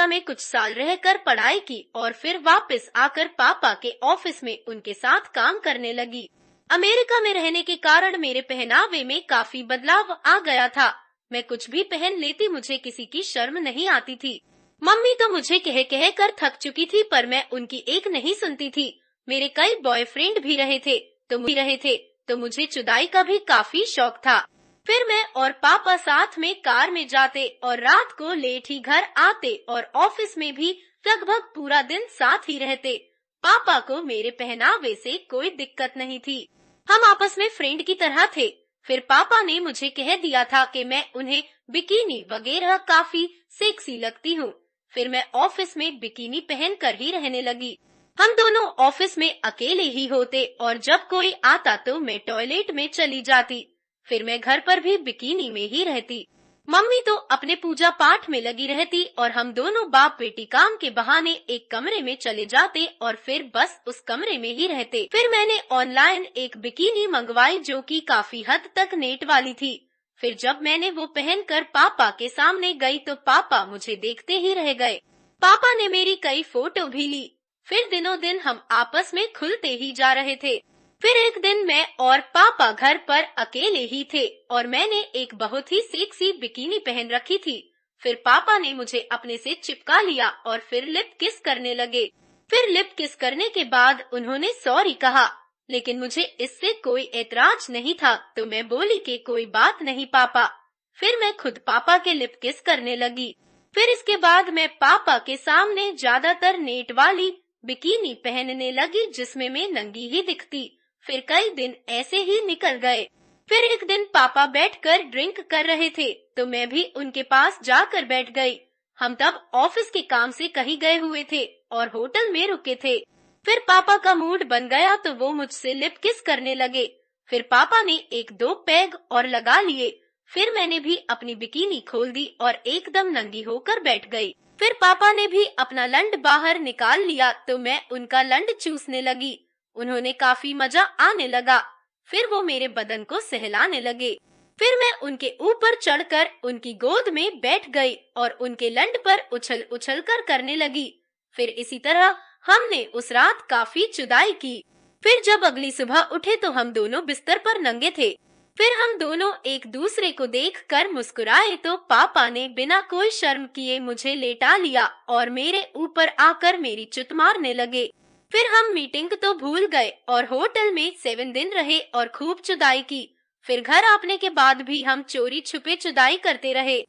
America में कुछ साल रहकर पढ़ाई की और फिर वापस आकर पापा के ऑफिस में उनके साथ काम करने लगी। अमेरिका में रहने के कारण मेरे पहनावे में काफी बदलाव आ गया था। मैं कुछ भी पहन लेती, मुझे किसी की शर्म नहीं आती थी। मम्मी तो मुझे कह कह कर थक चुकी थी, पर मैं उनकी एक नहीं सुनती थी। मेरे कई बॉयफ्रेंड भी रहे थे, तो मुझे जुदाई का भी काफी शौक था। फिर मैं और पापा साथ में कार में जाते और रात को लेट ही घर आते और ऑफिस में भी लगभग पूरा दिन साथ ही रहते। पापा को मेरे पहनावे से कोई दिक्कत नहीं थी। हम आपस में फ्रेंड की तरह थे। फिर पापा ने मुझे कह दिया था कि मैं उन्हें बिकिनी वगैरह काफी सेक्सी लगती हूँ। फिर मैं ऑफिस में बिकिनी पहनकर ही रहने लगी। हम दोनों ऑफिस में अकेले ही होते और जब कोई आता तो मैं टॉयलेट में चली जाती। फिर मैं घर पर भी बिकिनी में ही रहती। मम्मी तो अपने पूजा पाठ में लगी रहती और हम दोनों बाप बेटी काम के बहाने एक कमरे में चले जाते और फिर बस उस कमरे में ही रहते। फिर मैंने ऑनलाइन एक बिकिनी मंगवाई जो कि काफी हद तक नेट वाली थी। फिर जब मैंने वो पहनकर पापा के सामने गई तो पापा मुझे देखते ही रह गए। पापा ने मेरी कई फोटो भी ली। फिर दिनों दिन हम आपस में खुलते ही जा रहे थे। फिर एक दिन मैं और पापा घर पर अकेले ही थे और मैंने एक बहुत ही सेक्सी बिकिनी पहन रखी थी। फिर पापा ने मुझे अपने से चिपका लिया और फिर लिप किस करने लगे। फिर लिप किस करने के बाद उन्होंने सॉरी कहा, लेकिन मुझे इससे कोई एतराज नहीं था, तो मैं बोली कि कोई बात नहीं पापा। फिर मैं खुद पापा के लिप किस करने लगी। फिर इसके बाद मैं पापा के सामने ज्यादातर नेट वाली बिकिनी पहनने लगी जिसमें मैं नंगी ही दिखती। फिर कई दिन ऐसे ही निकल गए। फिर एक दिन पापा बैठकर ड्रिंक कर रहे थे तो मैं भी उनके पास जाकर बैठ गई। हम तब ऑफिस के काम से कहीं गए हुए थे और होटल में रुके थे। फिर पापा का मूड बन गया तो वो मुझसे लिप किस करने लगे। फिर पापा ने एक दो पैग और लगा लिए। फिर मैंने भी अपनी बिकिनी खोल दी और एकदम नंगी होकर बैठ गई। फिर पापा ने भी अपना लंड बाहर निकाल लिया तो मैं उनका लंड चूसने लगी। उन्होंने काफी मजा आने लगा। फिर वो मेरे बदन को सहलाने लगे। फिर मैं उनके ऊपर चढ़कर उनकी गोद में बैठ गई और उनके लंड पर उछल उछल कर करने लगी। फिर इसी तरह हमने उस रात काफी जुदाई की। फिर जब अगली सुबह उठे तो हम दोनों बिस्तर पर नंगे थे। फिर हम दोनों एक दूसरे को देखकर मुस्कुराए तो पापा ने बिना कोई शर्म किए मुझे लेटा लिया और मेरे ऊपर आकर मेरी चुत मारने लगे। फिर हम मीटिंग तो भूल गए और होटल में 7 दिन रहे और खूब जुदाई की। फिर घर आने के बाद भी हम चोरी छुपे जुदाई करते रहे।